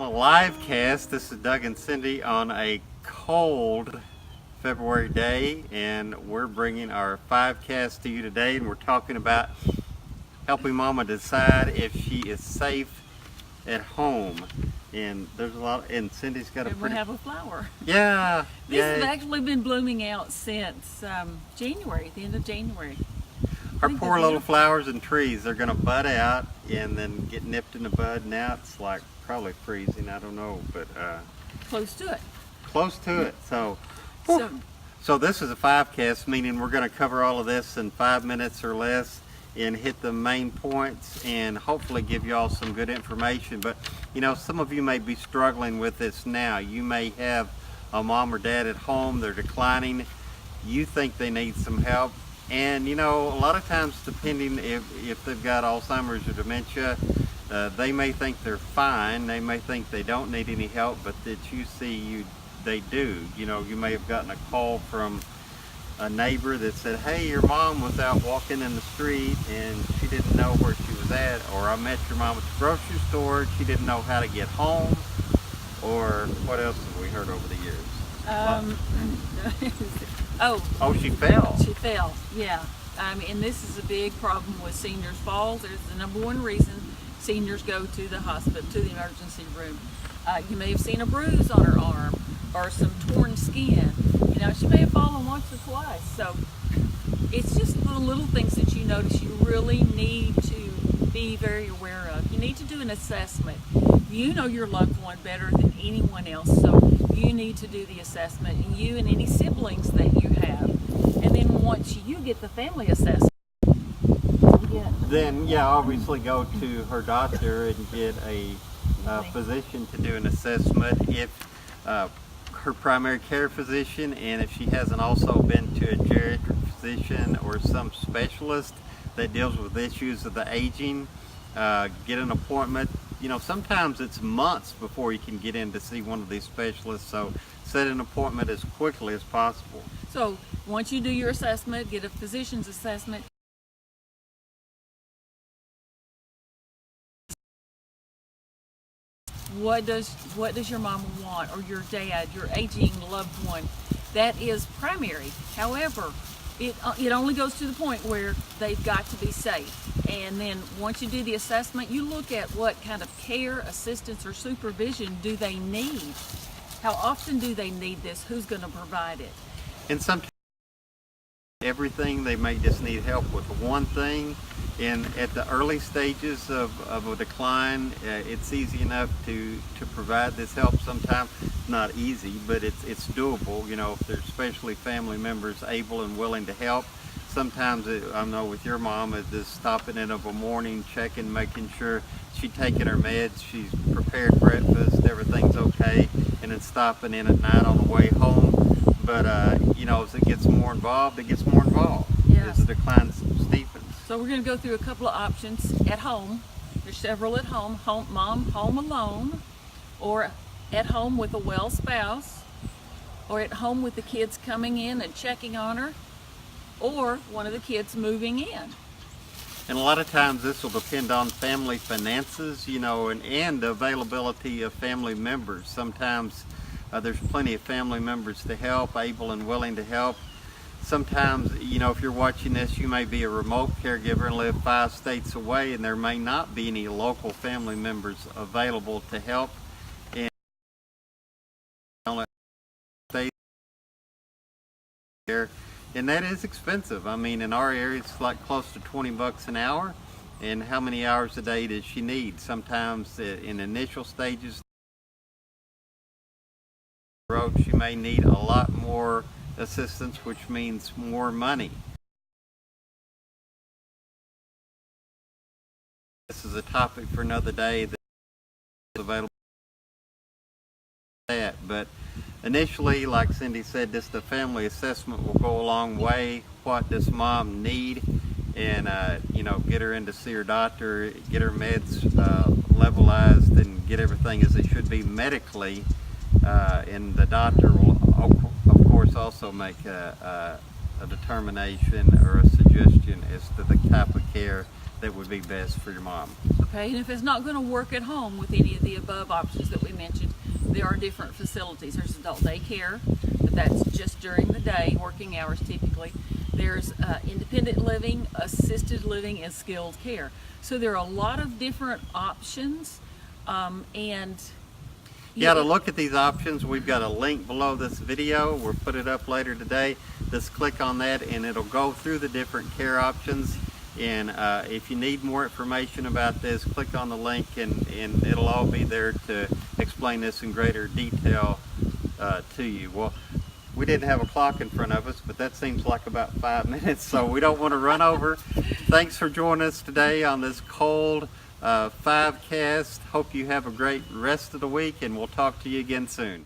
A live cast. This is Doug and Cindy on a cold February day, and we're bringing our 5cast to you today, and we're talking about helping Mama decide if she is safe at home. And there's a lot, and Cindy's got a and pretty... we have a flower. Yeah. These have actually been blooming out since January, the end of January. Our poor little flowers and trees, they're going to bud out and then get nipped in the bud. Now it's like probably freezing, I don't know, but Close to it. close to it. So this is a 5cast, meaning we're going to cover all of this in 5 minutes or less and hit the main points and hopefully give you all some good information. But you know, some of you may be struggling with this now. You may have a mom or dad at home, they're declining, you think they need some help, and you know, a lot of times, depending if they've got Alzheimer's or dementia, they may think they're fine, they may think they don't need any help, but that you see they do. You know, you may have gotten a call from a neighbor that said, hey, your mom was out walking in the street and she didn't know where she was at, or I met your mom at the grocery store, she didn't know how to get home, or what else have we heard over the years? She fell. She fell, yeah. And this is a big problem with seniors. Falls is the #1 reason seniors go to the hospital, to the emergency room. You may have seen a bruise on her arm or some torn skin. You know, she may have fallen once or twice. So it's just the little things that you notice you really need to be very aware of. You need to do an assessment. You know your loved one better than anyone else, so you need to do the assessment, and you and any siblings that you have. And then once you get the family assessment, then obviously go to her doctor and get a physician to do an assessment. If her primary care physician, and if she hasn't also been to a geriatric physician or some specialist that deals with issues of the aging, get an appointment. You know, sometimes it's months before you can get in to see one of these specialists, so set an appointment as quickly as possible. So once you do your assessment, get a physician's assessment. What does your mama want, or your dad, your aging loved one? That is primary. However, it only goes to the point where they've got to be safe. And then once you do the assessment, you look at what kind of care, assistance, or supervision do they need. How often do they need this? Who's going to provide it? And sometimes everything, they may just need help with one thing. And at the early stages of a decline, it's easy enough to provide this help. Sometimes it's not easy, but it's doable. You know, if there's especially family members able and willing to help. Sometimes I know with your mom, it's just stopping in of a morning, checking, making sure she's taking her meds, she's prepared breakfast, everything's okay, and then stopping in at night on the way home. But you know, as it gets more involved, it gets more involved. Yes. As the decline steepens. So we're going to go through a couple of options at home. There's several at home. Mom home alone, or at home with a well spouse, or at home with the kids coming in and checking on her, or one of the kids moving in. And a lot of times this will depend on family finances, you know, and the availability of family members. Sometimes there's plenty of family members to help, able and willing to help. Sometimes, you know, if you're watching this, you may be a remote caregiver and live 5 states away, and there may not be any local family members available to help. And and that is expensive. I mean, in our area, it's like close to $20 an hour. And how many hours a day does she need? Sometimes in initial stages, she may need a lot more assistance, which means more money. This is a topic for another day that's available. But initially, like Cindy said, just the family assessment will go a long way. What does mom need? And you know, get her in to see her doctor, get her meds levelized, and get everything as it should be medically. And the doctor will, of course, also make a determination or a suggestion as to the type of care that would be best for your mom. Okay, and if it's not going to work at home with any of the above options that we mentioned, there are different facilities. There's adult daycare, but that's just during the day, working hours typically. There's independent living, assisted living, and skilled care. So there are a lot of different options, and To look at these options, we've got a link below this video. We'll put it up later today. Just click on that and it'll go through the different care options. And if you need more information about this, click on the link and it'll all be there to explain this in greater detail to you. Well, we didn't have a clock in front of us, but that seems like about 5 minutes, so we don't want to run over. Thanks for joining us today on this cold 5cast. Hope you have a great rest of the week, and we'll talk to you again soon.